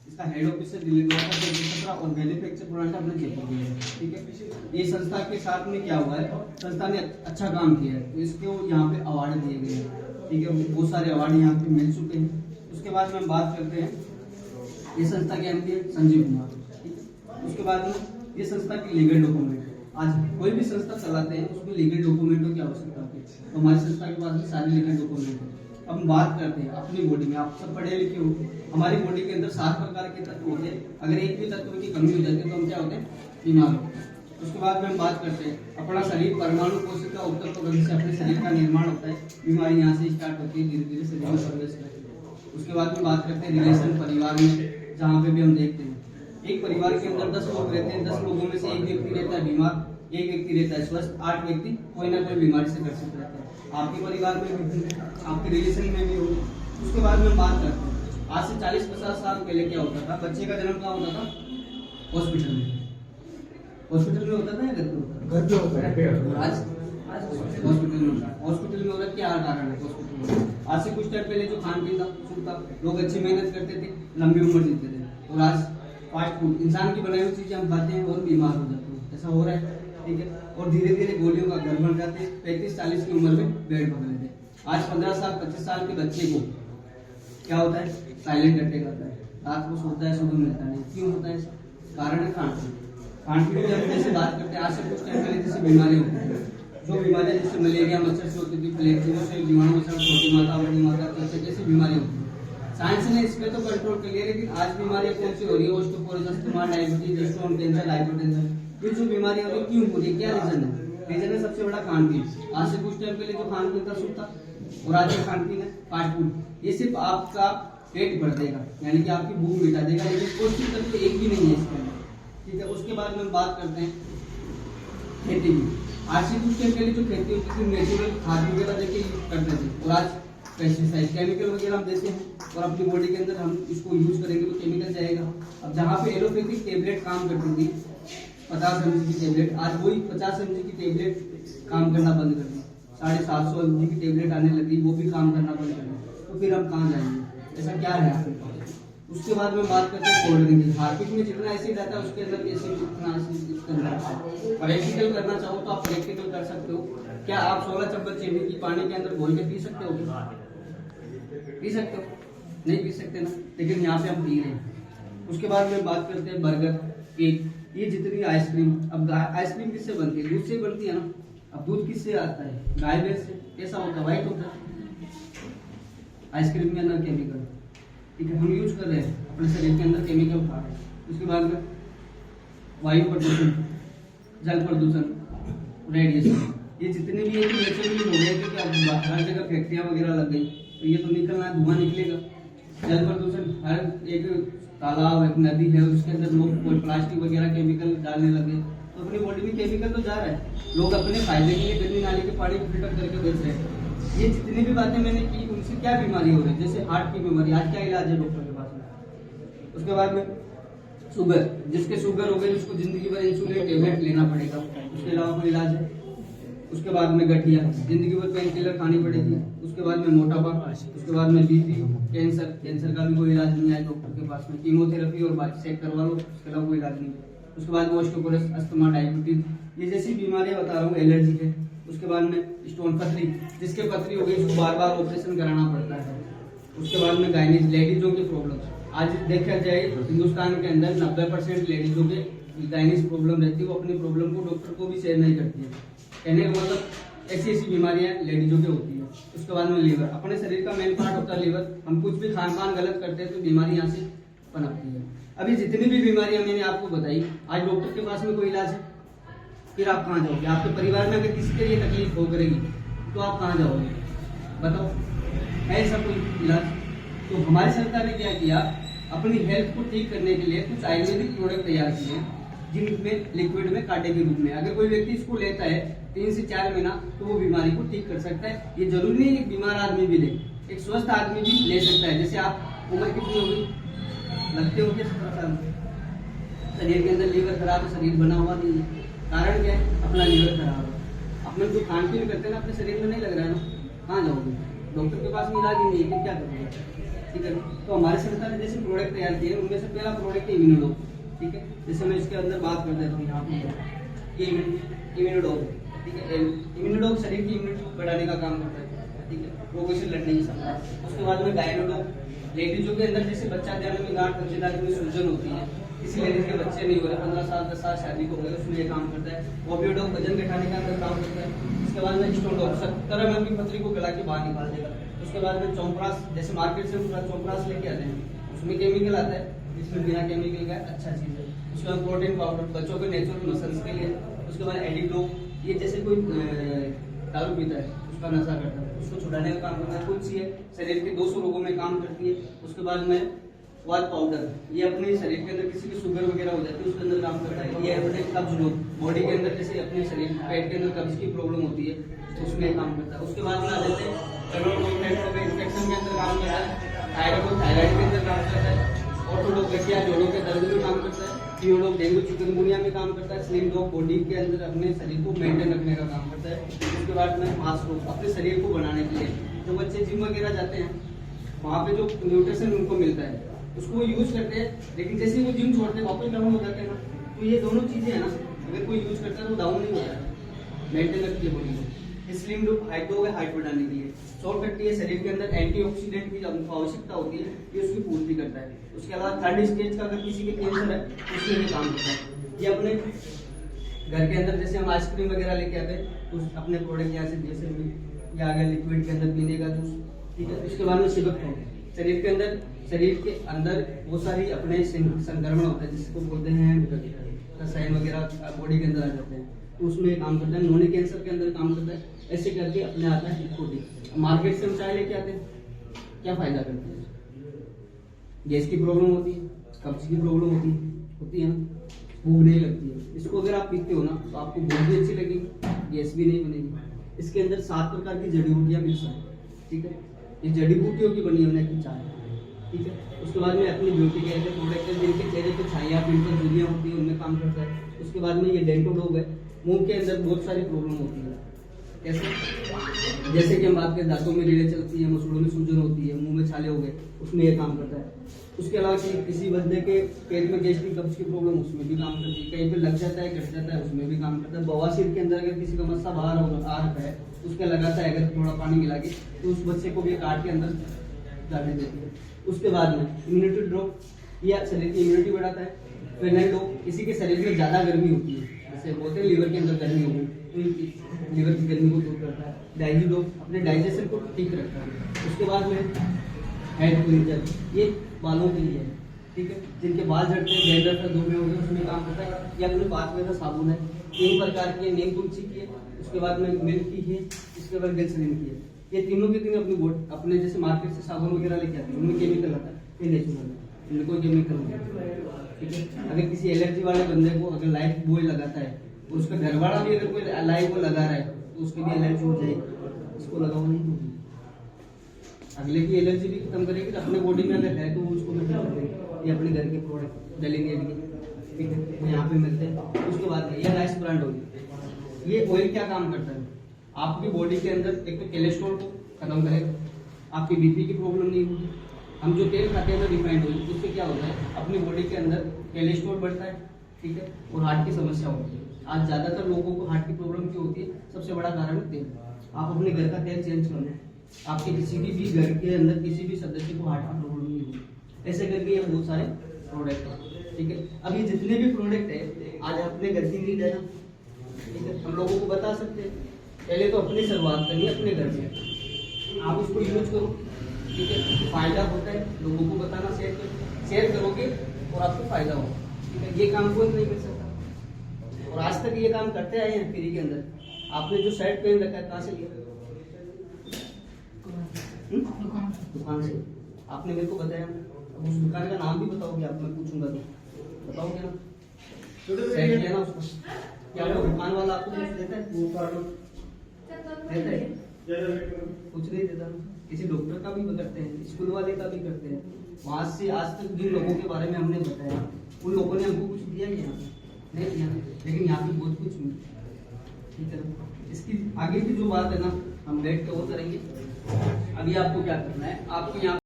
इसका head office है दिल्ली में और मैन्युफैक्चर प्लांट अपने जयपुर में है। ठीक है, ये संस्था के साथ में क्या हुआ है, संस्था ने अच्छा काम किया है तो इसको यहाँ पे अवार्ड दिए गए हैं। ठीक है, बहुत सारे अवार्ड यहाँ पे मिल चुके हैं। उसके बाद में बात करते हैं ये संस्था के एमडी है संजीव कुमार। उसके बाद में ये संस्था की लीगल डॉक्यूमेंट, आज कोई भी संस्था चलाते हैं उसमें लीगल डॉक्यूमेंटों की आवश्यकता होती है, तो हमारी संस्था के पास में सारे लीगल डॉक्यूमेंट है। अब हम बात करते हैं अपनी बॉडी में, आप सब पढ़े लिखे हो, हमारी बॉडी के अंदर 7 प्रकार के तत्व होते हैं, अगर एक भी तत्व की कमी हो जाती है तो हम क्या होते हैं, बीमार होते हैं। उसके बाद में हम बात करते हैं अपना शरीर परमाणु कोशिका उत्तक से अपने शरीर का निर्माण होता है, बीमारी यहाँ से स्टार्ट होती है, धीरे धीरे शरीर में प्रवेश करती है। उसके बाद में बात करते हैं रिलेशन परिवार में, जहाँ पे भी हम देखते हैं एक परिवार के अंदर 10 लोग रहते हैं, 10 लोगों में से एक व्यक्ति रहता है बीमार, एक व्यक्ति रहता है स्वस्थ, 8 व्यक्ति कोई ना कोई बीमारी से ग्रसित रहते हैं। आपके परिवार में भी, आपके रिलेशन में भी होगी। उसके बाद में बात करते हैं आज से 40-50 साल पहले क्या होता था, बच्चे का जन्म कहाँ होता था, हॉस्पिटल में। हॉस्पिटल में होता था या घर पे होता था, घर पे होता है। आज हॉस्पिटल में होता है। हॉस्पिटल में हो रहा है, क्या कारण है हॉस्पिटल में? आज से कुछ टाइम पहले जो खान पीन था शुद्ध था, लोग अच्छी मेहनत करते थे, लंबी उम्र जीते थे, और आज फास्ट फूड इंसान की बनाई हुई चीजें हम खाते हैं और बीमार हो जाते हैं, ऐसा हो रहा है। ठीक है, और धीरे धीरे गोलियों का घर बन जाते हैं, 35-40 की उम्र में बेड पकड़ लेते हैं। आज 15 साल 25 साल के बच्चे को क्या होता है, साइलेंट अटैक आता है, रात को सोता है सुबह मिलता नहीं। क्यों होता है ऐसा? कारण है खान पीन। खान पीन की हम जैसे बात करते हैं, आज से कुछ टाइम पहले जैसे बीमारियां होती है, जो बीमारियां जैसे मलेरिया मच्छर से होती थी, फ्लेक्सिबो से, जीवाणु से, छोटी माता बड़ी माता जैसी बीमारियां होती है, साइंस ने इसमें तो कंट्रोल कर लिया, लेकिन आज बीमारियां कौन सी हो रही है, osteoporosis, diabetes, stone cancer, hypertension, ये जो बीमारियां हो रही है क्यों हो रही है, क्या रीजन है? रीजन है सबसे बड़ा खान पीन। आज से कुछ टाइम पहले जो खान पीन था शुद्ध था, और आज जो खान पीन है फास्ट फूड, ये सिर्फ आपका पेट भर देगा, यानी कि आपकी भूख मिटा देगा, लेकिन पौष्टिक तत्व एक भी नहीं है इसके अंदर। ठीक है, उसके बाद में हम बात करते हैं खेती की। आज से कुछ टाइम पहले जो खेती होती थी नेचुरल खाद वगैरह देके करते थे, और आज पेस्टिसाइड केमिकल वगैरह हम देते हैं, और अपनी बॉडी के अंदर हम इसको यूज करेंगे तो केमिकल जाएगा। अब जहाँ पे एलोपैथिक टेबलेट काम करती थी 50 mg की टेबलेट, आज वही 50 mg की टेबलेट काम करना बंद कर दी, 750 mg की टेबलेट आने लगी, वो भी काम करना बंद कर दी, तो फिर हम कहाँ जाएंगे? ऐसा क्या है आपके पास? उसके बाद में बात करते हैं कोल्ड ड्रिंक की। हार्पिक में जितना एसिड आता है उसके अंदर एसिड जितना एसिड इसके अंदर आता है। प्रैक्टिकल करना चाहो तो आप प्रैक्टिकल कर सकते हो। क्या आप 16 चम्मच चीनी की पानी के अंदर घोल के पी सकते हो? पी सकते हो? नहीं पी सकते ना, लेकिन यहाँ पे हम पी रहे हैं। उसके बाद में बात करते हैं बर्गर, केक, ये जितनी आइसक्रीम, अब आइसक्रीम किससे बनती है? दूध से बनती है ना। अब दूध किससे आता है? गाय भैंस से। कैसा होता है? व्हाइट होता है आइसक्रीम में, अंदर केमिकल। ठीक है, हम यूज कर रहे हैं, अपने शरीर के अंदर केमिकल खा रहे हैं। उसके बाद में वायु प्रदूषण, जल प्रदूषण, रेडिएशन, ये जितने भी नेचुरली हो गए थे कि अब हर जगह फैक्ट्रियां वगैरह लग गई, तो ये तो निकलना, धुआं निकलेगा। जल प्रदूषण, हर एक तालाब, एक नदी है, उसके अंदर लोग कोई प्लास्टिक वगैरह केमिकल डालने लगे, तो अपनी बॉडी में केमिकल तो जा रहा है। लोग अपने फायदे के लिए गंदी नाली के पानी को फिल्टर करके बेच रहे हैं। ये जितनी भी बातें मैंने की, उनसे क्या बीमारी हो रही है? जैसे हार्ट की बीमारी, आज क्या इलाज है डॉक्टर के पास में? उसके बाद में शुगर, जिसके शुगर हो गई उसको जिंदगी भर इंसुलिन टेबलेट लेना पड़ेगा, उसके अलावा कोई इलाज है? उसके बाद में गठिया, जिंदगी भर पेन किलर खानी पड़ेगी। उसके बाद में मोटापा, उसके बाद में बीपी, कैंसर, कैंसर का भी कोई इलाज नहीं है डॉक्टर के पास में, कीमोथेरेपी और चेक करवा लो, उसके अलावा कोई इलाज नहीं है। उसके बाद में ऑस्टियोपोरोसिस, अस्थमा, डायबिटीज, ये जैसी बीमारियां बता रहा हूँ, एलर्जी है। उसके बाद में स्टोन, पथरी, जिसके पथरी हो गई उसको बार बार ऑपरेशन कराना पड़ता है। उसके बाद में गायनीज, लेडीजों की प्रॉब्लम, आज देखा जाए हिंदुस्तान के अंदर 90% लेडीजों के गायनीज प्रॉब्लम रहती है, वो अपनी प्रॉब्लम को डॉक्टर को भी शेयर नहीं करती है। कहने का मतलब ऐसी ऐसी बीमारियां लेडीजों की होती है। उसके बाद में लीवर, अपने शरीर का मेन पार्ट होता है लीवर, हम कुछ भी खान पान गलत करते हैं तो बीमारी यहाँ से पनपती है। अभी जितनी भी बीमारियां मैंने आपको बताई, आज डॉक्टर के पास में कोई इलाज है? फिर आप कहाँ जाओगे? आपके परिवार में अगर किसी के लिए तकलीफ हो करेगी तो आप कहाँ जाओगे? बताओ, है ऐसा कोई इलाज? तो हमारी सरकार ने क्या किया, अपनी हेल्थ को ठीक करने के लिए कुछ आयुर्वेदिक प्रोडक्ट तैयार किए, जिनमें लिक्विड में कांटे के रूप में, अगर कोई व्यक्ति इसको लेता है 3 से 4 महीना तो वो बीमारी को ठीक कर सकता है। ये जरूरी नहीं एक बीमार आदमी भी ले, एक स्वस्थ आदमी भी ले सकता है। जैसे आप, उम्र कितनी होगी? लगते हो क्या 17 साल? शरीर के अंदर लीवर खराब है, शरीर बना हुआ नहीं है, कारण क्या है? अपना लीवर खराब है। अपने जो खान पीन करते हैं ना, अपने शरीर में नहीं लग रहा है ना, कहाँ जाओगे? डॉक्टर के पास में इलाज ही नहीं है, क्या करूँगा, ठीक है। तो हमारे संस्था ने जैसे प्रोडक्ट तैयार किए उनमें से पहला प्रोडक्ट है इम्यूनोडॉग, ठीक है। जैसे मैं इसके अंदर बात कर देता हूँ, यहाँ पे ये इम्यूनोडॉग, ठीक है। इम्यूनोडॉग शरीर की इम्यूनिटी बढ़ाने का काम करता है, ठीक है, रोगों से लड़ने की क्षमता। उसके बाद में गायनोडॉग, लेडीजों के अंदर जैसे बच्चा जन्म में गांठ बच्चेदारी में सूजन होती है, किसी लेडीज के बच्चे नहीं हो रहे, 15 साल 10 साल शादी को हो गए, उसमें ये काम करता है। ओपियोडॉग वजन घटाने का अंदर काम करता है। उसके बाद में स्टोनडॉग 70 mm की पथरी को गला के बाहर निकाल देगा। उसके बाद में चौंपरास, जैसे मार्केट से पूरा चौंपरास लेके आते हैं, उसमें केमिकल आता है, इसमें बिना केमिकल का अच्छा चीज है। उसके बाद प्रोटीन पाउडर बच्चों के नेचुरल मसल्स के लिए। उसके बाद एडिडोग, ये जैसे कोई दारू पीता है, उसका नशा करता है, उसको छुड़ाने का काम करता है। कौन सी है, शरीर के 200 रोगों में काम करती है। उसके बाद में वाद पाउडर, ये अपने शरीर के अंदर किसी की शुगर वगैरह हो जाती है उसके अंदर काम करता है। ये अपने कब्ज लोग, बॉडी के अंदर जैसे अपने शरीर पेट के अंदर कब्ज की प्रॉब्लम होती है तो उसमें काम करता है। उसके बाद में आ जाते हैं इन्फेक्शन के अंदर काम करता है। थायराइड के अंदर काम करता है। ऑर्थोडॉग गठिया जोड़ों के दर्द में काम करता है। पियोडॉग डेंगू चिकनगुनिया में काम करता है। स्लिम डॉग बॉडी के अंदर अपने शरीर को मेंटेन रखने का काम करता है। उसके बाद में मांसपेशियों अपने शरीर को बनाने के लिए, जो बच्चे जिम वगैरह जाते हैं वहाँ पे जो न्यूट्रिशन उनको मिलता है उसको वो यूज करते हैं, लेकिन जैसे वो जिम छोड़ते हैं वापस डाउन हो जाते हैं ना। तो ये दोनों चीजें हैं ना, अगर कोई यूज करता है तो डाउन नहीं होता है, मेंटेन रखती है बॉडी को। स्लिम डॉग हाइट डॉग है, हाइट बढ़ाने के लिए। शॉर्ट कट है, शरीर के अंदर एंटीऑक्सीडेंट की आवश्यकता होती है, ये उसकी पूर्ति करता है। उसके अलावा थर्ड स्टेज का अगर किसी के कैंसर है उसमें भी काम करता है। ये अपने घर के अंदर जैसे हम आइसक्रीम वगैरह लेके आते हैं तो अपने प्रोडक्ट यहाँ से जैसे ये आ गया लिक्विड के अंदर पीने का जूस, ठीक है। उसके बाद में सिबक है, शरीर के अंदर बहुत सारी अपने संक्रमण होता है जिसको बोलते हैं रसायन वगैरह बॉडी के अंदर आ जाते हैं, तो उसमें काम करता है। नॉन कैंसर के अंदर काम करता है। ऐसे करके अपने आता है लिक्विड। मार्केट से हम चाय लेके आते हैं, क्या फायदा करते हैं, गैस की प्रॉब्लम होती है, कब्ज की प्रॉब्लम होती है ना, भूख नहीं लगती है। इसको अगर आप पीते हो ना तो आपको भूख भी अच्छी लगेगी, गैस भी नहीं बनेगी। इसके अंदर 7 प्रकार की जड़ी बूटियां मिक्स है, ठीक है। ये जड़ी बूटियों की बनी होने की चाय, ठीक है। उसके बाद में अपनी ब्यूटी के ऐसे प्रोडक्ट है जिनके चेहरे पे छाइयाँ पिंपल झुर्रियाँ होती है उनमें काम करता है। उसके बाद में ये डेंटोडॉग है, मुंह के अंदर बहुत सारी प्रॉब्लम होती है, कैसे, जैसे कि हम बात करें दांतों में रीढ़ें चलती है, मसूड़ों में सूजन होती है, मुंह में छाले हो गए, उसमें ये काम करता है। उसके अलावा किसी बंदे के पेट में गैस की कब्ज की प्रॉब्लम, उसमें भी काम करती है। कहीं पे लग जाता है, घट जाता है, उसमें भी काम करता है। बवासीर के अंदर अगर किसी का मस्सा बाहर होगा आ रखा है उसके लगाता है अगर थोड़ा पानी मिला के तो उस बच्चे को भी काट के अंदर जाने देती है। उसके बाद में इम्यूनिटी ड्रॉप, यह शरीर की इम्यूनिटी बढ़ाता है। फेनाइडॉग, किसी के शरीर में ज्यादा गर्मी होती है, जैसे बोलते हैं लीवर के अंदर गर्मी होगी तो लीवर की गर्मी को दूर करता है। डाइजिडॉग अपने डाइजेशन को ठीक रखता है। उसके बाद में हेड क्लींजर, ये बालों के लिए है, ठीक है। जिनके बाल झड़ते हैं, डैंड्रफ है, धूल में हो गए, उसमें काम करता है। ये अपने बात में साबुन है, 3 प्रकार की, नीम तुलसी की है, उसके बाद में मिल्क की है, इसके बाद ग्लिसरीन की है। ये तीनों के तीनों अपने जैसे मार्केट से साबुन वगैरह लेके आते हैं उनमें केमिकल आता है, ये नेचुरल है, इनमें कोई केमिकल नहीं है, ठीक है। अगर किसी एलर्जी वाले बंदे को अगर लाइफ बॉय लगाता है और उसका घरवाला भी अगर कोई लाइफ को लगा रहा है तो उसके भी एलर्जी हो जाएगी, इसको लगाओ नहीं होगी। अगले की एलर्जी भी खत्म करेगी, तो अपने बॉडी में अगर है तो उसको भी खत्म करेगी। ये अपने घर के प्रोडक्ट डेलीनियर के, ठीक है, यहाँ पे मिलते हैं। उसके बाद ये राइस ब्रांड ऑयल, ये ऑयल क्या काम करता है, आपकी बॉडी के अंदर एक तो कोलेस्ट्रॉल को खत्म करेगा, आपकी बीपी की प्रॉब्लम नहीं होगी। हम जो तेल खाते हैं ना रिफाइंड ऑयल, उससे क्या होता है अपनी बॉडी के अंदर कोलेस्ट्रॉल बढ़ता है, ठीक है, और हार्ट की समस्या होती है। आज ज्यादातर लोगों को हार्ट की प्रॉब्लम क्यों होती है, सबसे बड़ा कारण है तेल। आप अपने घर का तेल चेंज कर लें, आपके किसी भी घर के अंदर किसी भी सदस्य को हार्ट की प्रॉब्लम नहीं होगी। ऐसे करके ये बहुत सारे प्रोडक्ट है, ठीक है। अब ये जितने भी प्रोडक्ट है आज अपने घर की नीड है ना, ठीक है, हम लोगों को बता सकते हैं। पहले तो अपनी शुरुआत करनी है अपने घर से, आप उसको यूज करो, ठीक है। फायदा होता है, लोगों को बताना, शेयर करोगे और आपको फायदा होगा, ठीक है। ये काम कोई नहीं कर सकता और आज तक ये काम करते आए हैं फ्री के अंदर। आपने जो शर्ट पहन रखा है कहाँ से लिया, दुकान से। आपने मेरे को बताया, अब उस दुकान का नाम भी बताओगे आप, मैं पूछूंगा तो बताओगे ना, शर्ट लिया ना उसको, क्या वो दुकान वाला आपको कुछ देता है, देता है कुछ नहीं देता। किसी डॉक्टर का भी करते हैं, स्कूल वाले का भी करते हैं। वहां से आज तक जिन लोगों के बारे में हमने बताया उन लोगों ने हमको कुछ दिया क्या, नहीं दिया, लेकिन यहाँ पे बहुत कुछ मिला, ठीक है। इसकी आगे की जो बात है ना हम बैठ के वो करेंगे। अभी आपको क्या करना है, आपको यहाँ